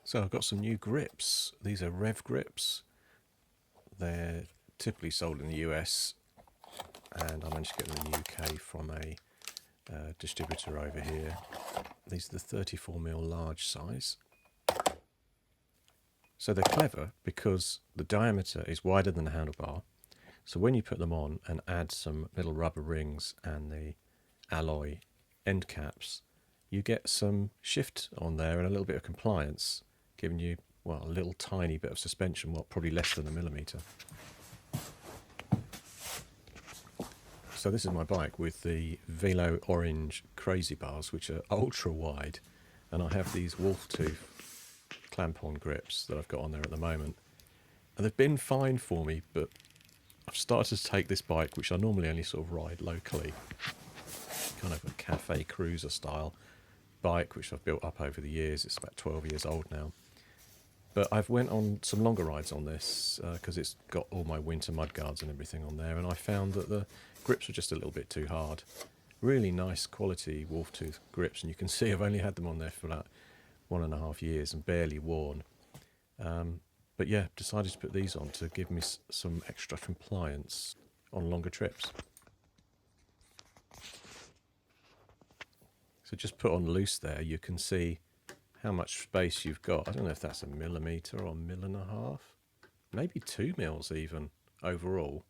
So I've got some new grips. These are RevGrips. They're typically sold in the US, and I managed to get them in the UK from a distributor over here. These are the 34mm large size. So they're clever because the diameter is wider than the handlebar. So when you put them on and add some little rubber rings and the alloy end caps, you get some shift on there and a little bit of compliance, giving you, well, a little tiny bit of suspension, well, probably less than a millimetre. So this is my bike with the Velo Orange Crazy Bars, which are ultra wide, and I have these wolf tooth clamp-on grips that I've got on there at the moment. And they've been fine for me, but I've started to take this bike, which I normally only sort of ride locally, kind of a cafe cruiser style bike, which I've built up over the years. It's about 12 years old now. But I've went on some longer rides on this because it's got all my winter mudguards and everything on there, and I found that the grips were just a little bit too hard. Really nice quality wolf tooth grips, and you can see I've only had them on there for about 1.5 years and barely worn. But yeah, decided to put these on to give me some extra compliance on longer trips. So just put on loose there, you can see how much space you've got. I don't know if that's a millimetre or 1.5 mils, maybe 2 mils even overall.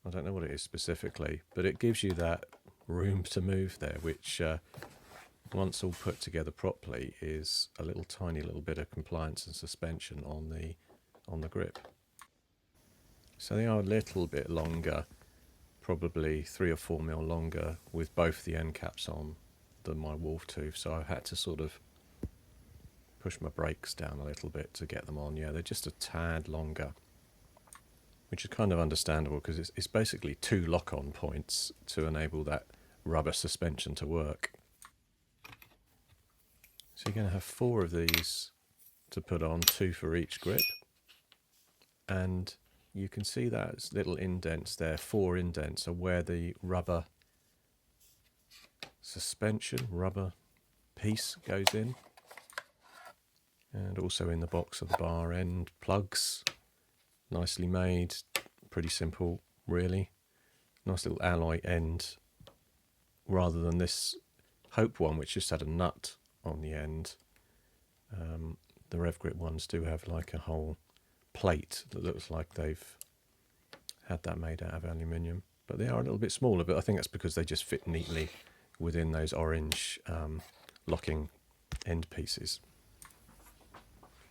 I don't know what it is specifically, but it gives you that room to move there, which once all put together properly is a little tiny little bit of compliance and suspension on the grip. So they are a little bit longer, probably 3 or 4 mil longer with both the end caps on than my wolf tooth, so I had to sort of push my brakes down a little bit to get them on. Yeah, they're just a tad longer, which is kind of understandable because it's basically 2 lock-on points to enable that rubber suspension to work. So you're going to have 4 of these to put on, 2 for each grip, and you can see that little indents there, 4 indents are where the rubber suspension, rubber piece goes in, and also in the box of the bar end plugs. Nicely made, pretty simple really. Nice little alloy end, rather than this Hope one which just had a nut on the end. The RevGrip ones do have like a whole plate that looks like they've had that made out of aluminium, but they are a little bit smaller, but I think that's because they just fit neatly within those orange locking end pieces.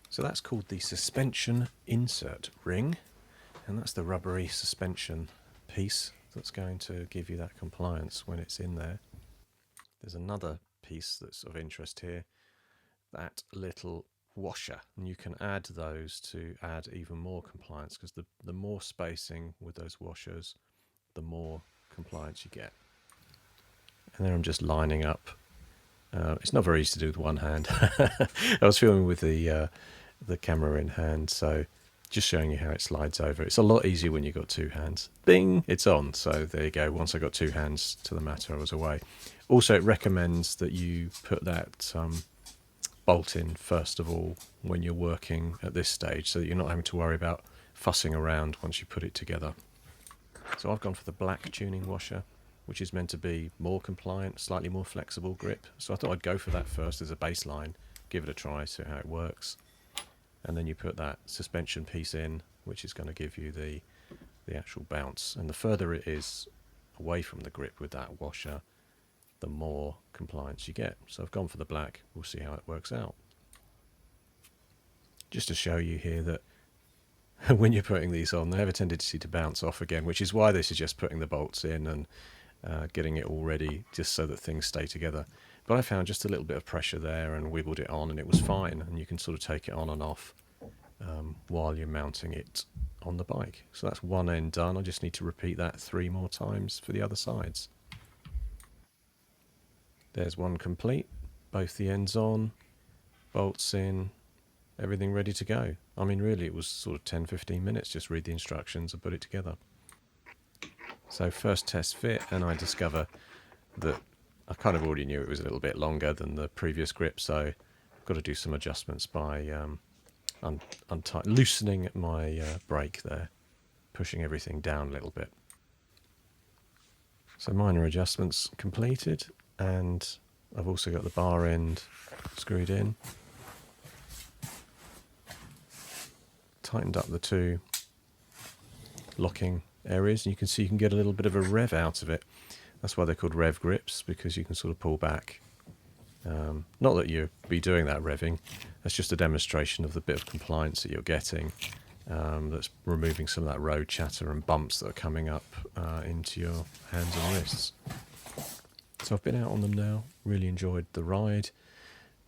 So that's called the suspension insert ring, and that's the rubbery suspension piece that's going to give you that compliance when it's in there. There's another piece that's of interest here, that little washer, and you can add those to add even more compliance, because the more spacing with those washers, the more compliance you get. And there I'm just lining up. It's not very easy to do with one hand. I was filming with the camera in hand, so just showing you how it slides over. It's a lot easier when you've got 2 hands. Bing, it's on. So there you go. Once I got 2 hands to the matter, I was away. Also, it recommends that you put that bolt in first of all when you're working at this stage, so that you're not having to worry about fussing around once you put it together. So I've gone for the black tuning washer, which is meant to be more compliant, slightly more flexible grip. So I thought I'd go for that first as a baseline, give it a try, see how it works. And then you put that suspension piece in, which is going to give you the actual bounce. And the further it is away from the grip with that washer, the more compliance you get. So I've gone for the black. We'll see how it works out. Just to show you here that when you're putting these on, they have a tendency to bounce off again, which is why this is just putting the bolts in and getting it all ready just so that things stay together. But I found just a little bit of pressure there and wiggled it on, and it was fine, and you can sort of take it on and off while you're mounting it on the bike. So that's one end done. I just need to repeat that 3 more times for the other sides. There's one complete, both the ends on, bolts in, everything ready to go. I mean, really it was sort of 10-15 minutes, just read the instructions and put it together. So first test fit, and I discover that I kind of already knew it was a little bit longer than the previous grip, so got to do some adjustments by loosening my brake there, pushing everything down a little bit. So minor adjustments completed, and I've also got the bar end screwed in. Tightened up the two locking areas, and you can see you can get a little bit of a rev out of it. That's why they're called RevGrips, because you can sort of pull back. Not that you'll be doing that revving, that's just a demonstration of the bit of compliance that you're getting. That's removing some of that road chatter and bumps that are coming up into your hands and wrists. So I've been out on them now, really enjoyed the ride,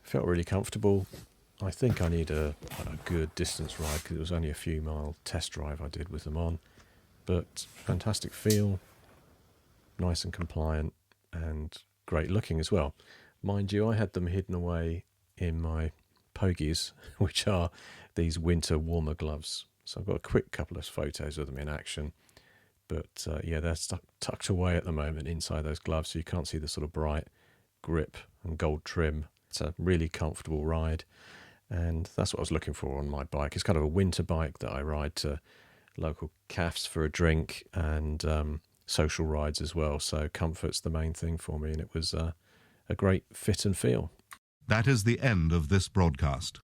felt really comfortable. I think I need a good distance ride because it was only a few mile test drive I did with them on. But fantastic feel, nice and compliant, and great looking as well. Mind you, I had them hidden away in my pogies, which are these winter warmer gloves. So I've got a quick couple of photos of them in action. But yeah, they're tucked away at the moment inside those gloves, so you can't see the sort of bright grip and gold trim. It's a really comfortable ride, and that's what I was looking for on my bike. It's kind of a winter bike that I ride to local cafes for a drink and social rides as well. So comfort's the main thing for me, and it was a great fit and feel. That is the end of this broadcast.